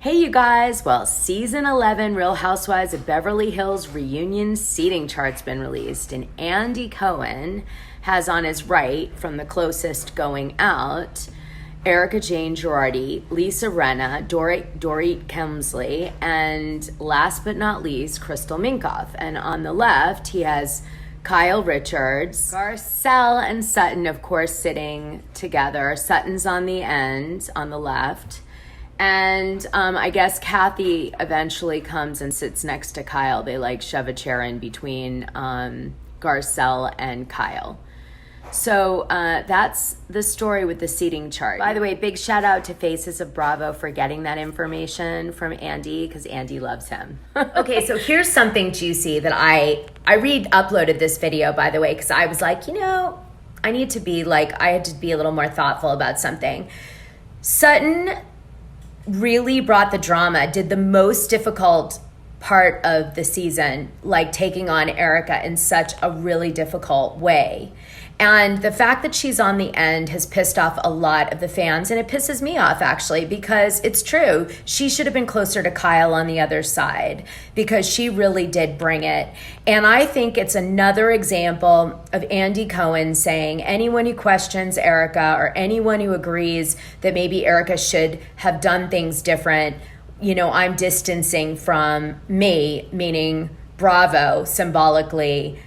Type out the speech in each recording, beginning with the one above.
Hey you guys, well, season 11 Real Housewives of Beverly Hills reunion seating chart's been released, and Andy Cohen has on his right, from the closest going out, Erika Jayne Girardi, Lisa Rinna, Dorit Kemsley, and last but not least, Crystal Minkoff. And on the left, he has Kyle Richards, Garcelle and Sutton, of course, sitting together. Sutton's on the end, on the left. And I guess Kathy eventually comes and sits next to Kyle. They like shove a chair in between Garcelle and Kyle. So that's the story with the seating chart. By the way, big shout out to Faces of Bravo for getting that information from Andy, because Andy loves him. Okay, so here's something juicy that I uploaded this video, by the way, because I was like, I had to be a little more thoughtful about something. Sutton really brought the drama, did the most difficult part of the season, like taking on Erika in such a really difficult way. And the fact that she's on the end has pissed off a lot of the fans, and it pisses me off actually, because it's true. She should have been closer to Kyle on the other side, because she really did bring it. And I think it's another example of Andy Cohen saying anyone who questions Erika or anyone who agrees that maybe Erika should have done things different, I'm distancing from me, meaning Bravo, symbolically,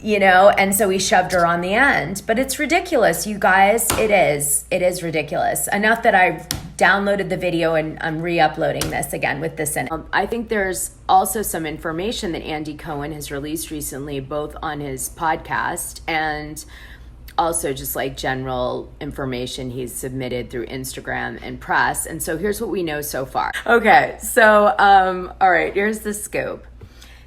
and so he shoved her on the end. But it's ridiculous, you guys. It is ridiculous. Enough that I've downloaded the video and I'm re-uploading this again with this in it. I think there's also some information that Andy Cohen has released recently, both on his podcast and also just like general information he's submitted through Instagram and press. And so here's what we know so far. Okay, so all right, here's the scoop.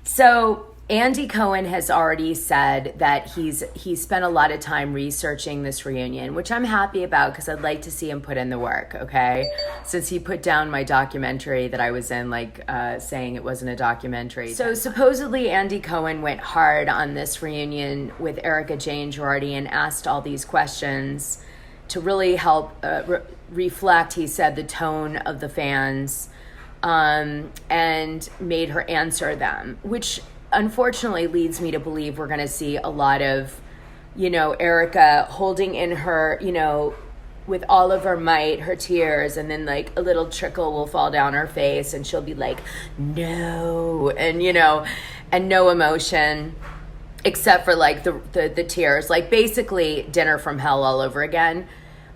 So Andy Cohen has already said that he's spent a lot of time researching this reunion, which I'm happy about because I'd like to see him put in the work, okay? Since he put down my documentary that I was in, saying it wasn't a documentary. So supposedly Andy Cohen went hard on this reunion with Erika Jayne Girardi and asked all these questions to really help reflect, he said, the tone of the fans, and made her answer them, which unfortunately leads me to believe we're going to see a lot of, Erika holding in her, with all of her might, her tears, and then like a little trickle will fall down her face and she'll be like, no, and, and no emotion except for like the tears, like basically Dinner from Hell all over again.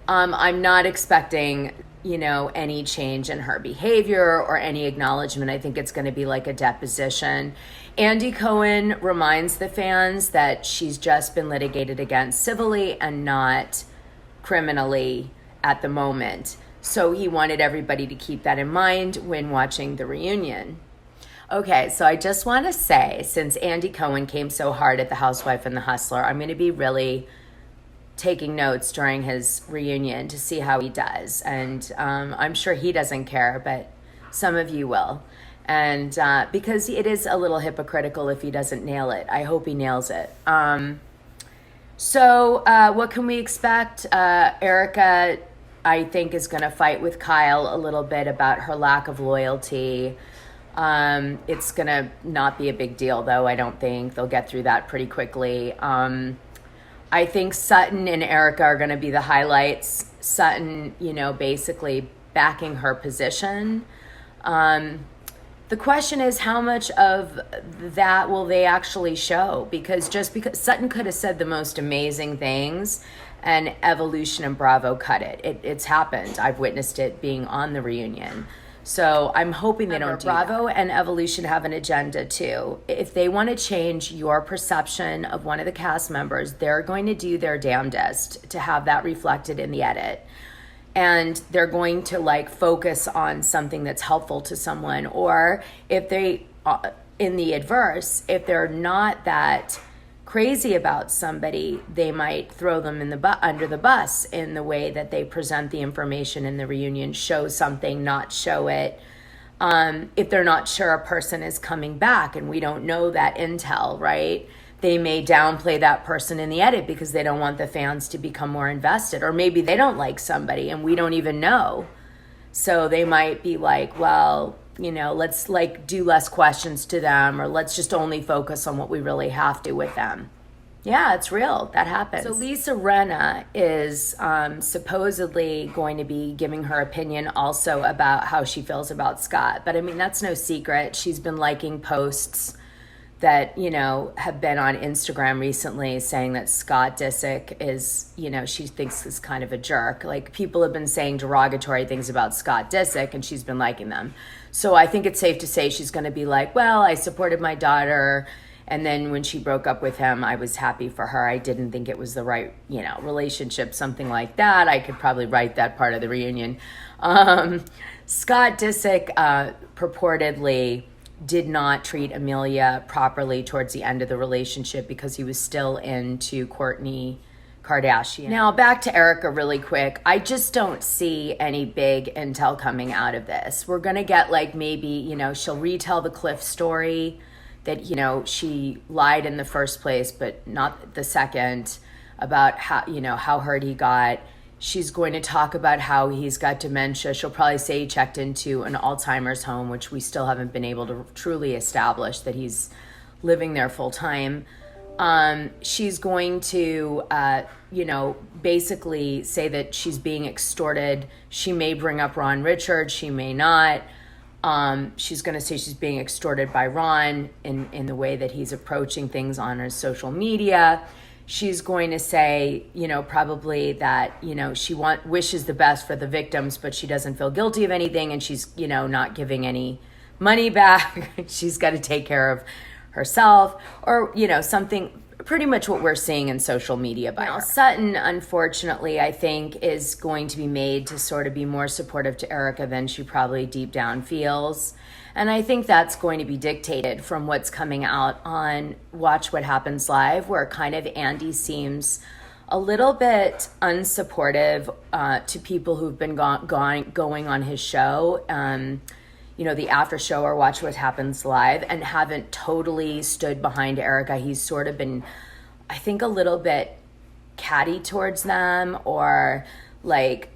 I'm not expecting any change in her behavior or any acknowledgement. I think it's going to be like a deposition. Andy Cohen reminds the fans that she's just been litigated against civilly and not criminally at the moment. So he wanted everybody to keep that in mind when watching the reunion. Okay, so I just want to say, since Andy Cohen came so hard at The Housewife and The Hustler, I'm going to be really taking notes during his reunion to see how he does. And I'm sure he doesn't care, but some of you will. And because it is a little hypocritical if he doesn't nail it. I hope he nails it. So what can we expect? Erika, I think, is going to fight with Kyle a little bit about her lack of loyalty. It's going to not be a big deal, though, I don't think. They'll get through that pretty quickly. I think Sutton and Erika are going to be the highlights. Sutton, basically backing her position. The question is, how much of that will they actually show? Because Sutton could have said the most amazing things and Evolution and Bravo cut it. It's happened. I've witnessed it being on the reunion. So I'm hoping they don't do that. Bravo and Evolution have an agenda too. If they want to change your perception of one of the cast members, they're going to do their damnedest to have that reflected in the edit. And they're going to focus on something that's helpful to someone. Or if they, in the adverse, if they're not that crazy about somebody, they might throw them under the bus in the way that they present the information in the reunion, show something, not show it. If they're not sure a person is coming back and we don't know that intel, right? They may downplay that person in the edit because they don't want the fans to become more invested. Or maybe they don't like somebody and we don't even know. So they might be like, well, let's like do less questions to them, or let's just only focus on what we really have to with them. Yeah, it's real. That happens. So Lisa Rinna is supposedly going to be giving her opinion also about how she feels about Scott. But I mean, that's no secret. She's been liking posts that, have been on Instagram recently saying that Scott Disick is, she thinks is kind of a jerk. Like, people have been saying derogatory things about Scott Disick, and she's been liking them. So I think it's safe to say she's going to be like, well, I supported my daughter, and then when she broke up with him, I was happy for her. I didn't think it was the right, relationship, something like that. I could probably write that part of the reunion. Scott Disick purportedly did not treat Amelia properly towards the end of the relationship because he was still into Kourtney Kardashian. Now, back to Erica really quick. I just don't see any big intel coming out of this. We're going to get like maybe, she'll retell the Cliff story that, she lied in the first place, but not the second, about how hurt he got. She's going to talk about how he's got dementia. She'll probably say he checked into an Alzheimer's home, which we still haven't been able to truly establish that he's living there full time. She's going to, basically say that she's being extorted. She may bring up Ron Richards. She may not. She's going to say she's being extorted by Ron in the way that he's approaching things on his social media. She's going to say, probably that, she wishes the best for the victims, but she doesn't feel guilty of anything, and she's, not giving any money back. She's got to take care of herself, or, something, pretty much what we're seeing in social media by her. Sutton, unfortunately, I think is going to be made to sort of be more supportive to Erica than she probably deep down feels. And I think that's going to be dictated from what's coming out on Watch What Happens Live, where kind of Andy seems a little bit unsupportive to people who've been going on his show, the after show or Watch What Happens Live, and haven't totally stood behind Erica. He's sort of been, I think, a little bit catty towards them, or like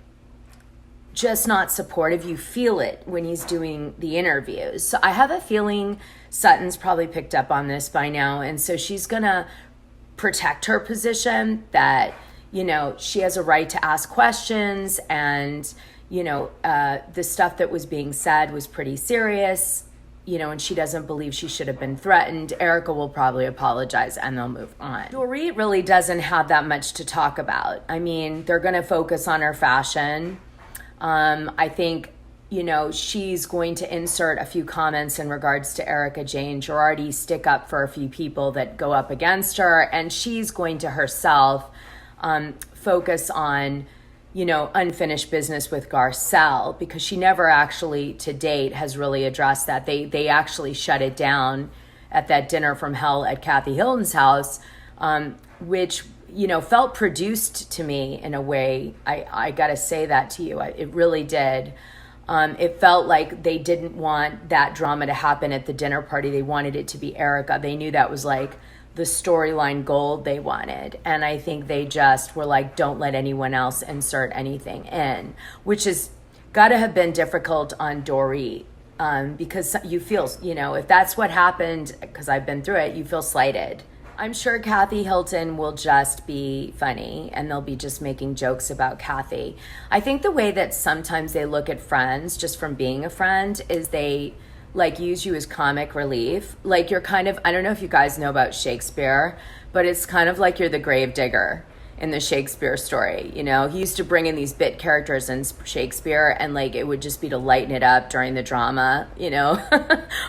just not supportive. You feel it when he's doing the interviews. So I have a feeling Sutton's probably picked up on this by now, and so she's gonna protect her position that, she has a right to ask questions, and the stuff that was being said was pretty serious, and she doesn't believe she should have been threatened. Erica will probably apologize and they'll move on. Dorit really doesn't have that much to talk about. I mean, they're going to focus on her fashion. I think, she's going to insert a few comments in regards to Erica Jane Girardi, stick up for a few people that go up against her, and she's going to herself focus on, unfinished business with Garcelle, because she never actually to date has really addressed that. They actually shut it down at that dinner from hell at Kathy Hilton's house, which, felt produced to me in a way. I got to say that to you. It really did. It felt like they didn't want that drama to happen at the dinner party. They wanted it to be Erica. They knew that was like the storyline gold they wanted. And I think they just were like, don't let anyone else insert anything in, which has got to have been difficult on Dorit, because you feel, if that's what happened, because I've been through it, you feel slighted. I'm sure Kathy Hilton will just be funny, and they'll be just making jokes about Kathy. I think the way that sometimes they look at friends, just from being a friend, is they like use you as comic relief. Like you're kind of, I don't know if you guys know about Shakespeare, but it's kind of like you're the grave digger in the Shakespeare story. He used to bring in these bit characters in Shakespeare, and like it would just be to lighten it up during the drama,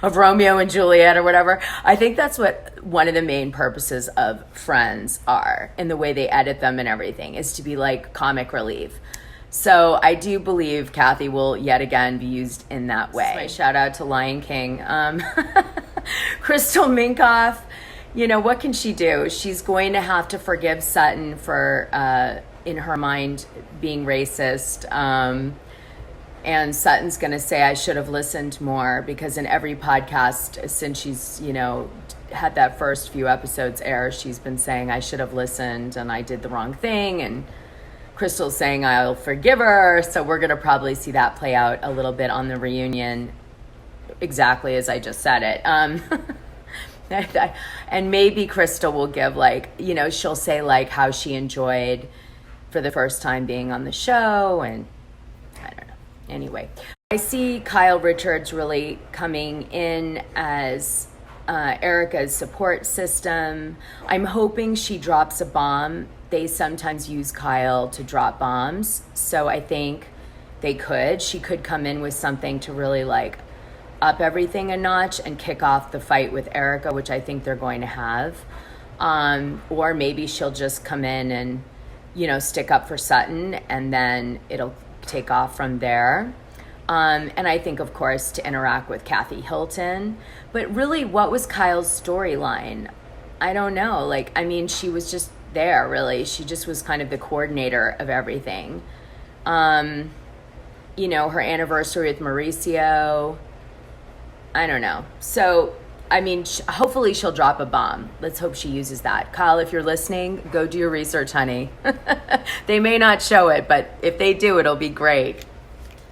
of Romeo and Juliet or whatever. I think that's what one of the main purposes of Friends are, in the way they edit them and everything, is to be like comic relief. So I do believe Kathy will yet again be used in that way. My shout out to Lion King. Crystal Minkoff, what can she do? She's going to have to forgive Sutton for, in her mind, being racist. And Sutton's going to say, I should have listened more, because in every podcast since she's, had that first few episodes air, she's been saying, I should have listened and I did the wrong thing. And Crystal's saying I'll forgive her, so we're going to probably see that play out a little bit on the reunion, exactly as I just said it. And maybe Crystal will give, like, you know, she'll say like how she enjoyed for the first time being on the show, and I don't know. Anyway, I see Kyle Richards really coming in as Erica's support system. I'm hoping she drops a bomb. They sometimes use Kyle to drop bombs, so I think she could come in with something to really like up everything a notch and kick off the fight with Erica, which I think they're going to have. Or maybe she'll just come in and, you know, stick up for Sutton, and then it'll take off from there. And I think, of course, to interact with Kathy Hilton. But really, what was Kyle's storyline? I don't know. Like, I mean, she was just there, really. She just was kind of the coordinator of everything. You know, her anniversary with Mauricio. I don't know. So, I mean, hopefully she'll drop a bomb. Let's hope she uses that. Kyle, if you're listening, go do your research, honey. They may not show it, but if they do, it'll be great.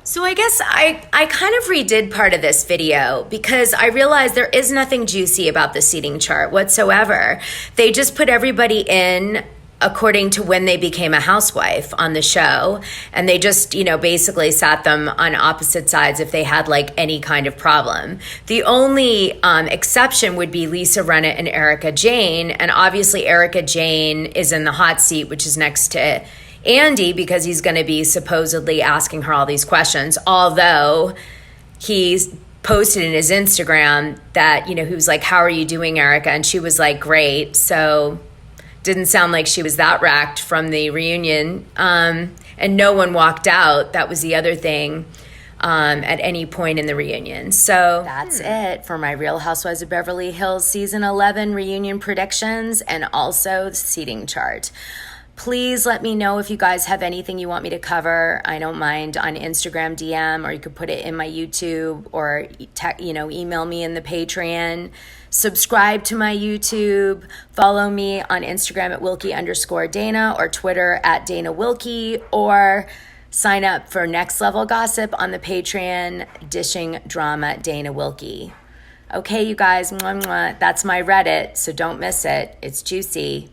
So I guess I kind of redid part of this video because I realized there is nothing juicy about the seating chart whatsoever. They just put everybody in according to when they became a housewife on the show. And they just, you know, basically sat them on opposite sides if they had like any kind of problem. The only exception would be Lisa Rinna and Erika Jayne. And obviously Erika Jayne is in the hot seat, which is next to Andy, because he's going to be supposedly asking her all these questions. Although he's posted in his Instagram that, you know, he was like, "How are you doing, Erika?" And she was like, "Great." So didn't sound like she was that wrecked from the reunion. And no one walked out. That was the other thing at any point in the reunion. So that's it for my Real Housewives of Beverly Hills Season 11 reunion predictions and also the seating chart. Please let me know if you guys have anything you want me to cover. I don't mind on Instagram DM, or you could put it in my YouTube, or email me in the Patreon. Subscribe to my YouTube. Follow me on Instagram at Wilkie_Dana, or Twitter at danawilkey, or sign up for Next Level Gossip on the Patreon, Dishing Drama Dana Wilkey. Okay, you guys, mwah, mwah. That's my Reddit, so don't miss it. It's juicy.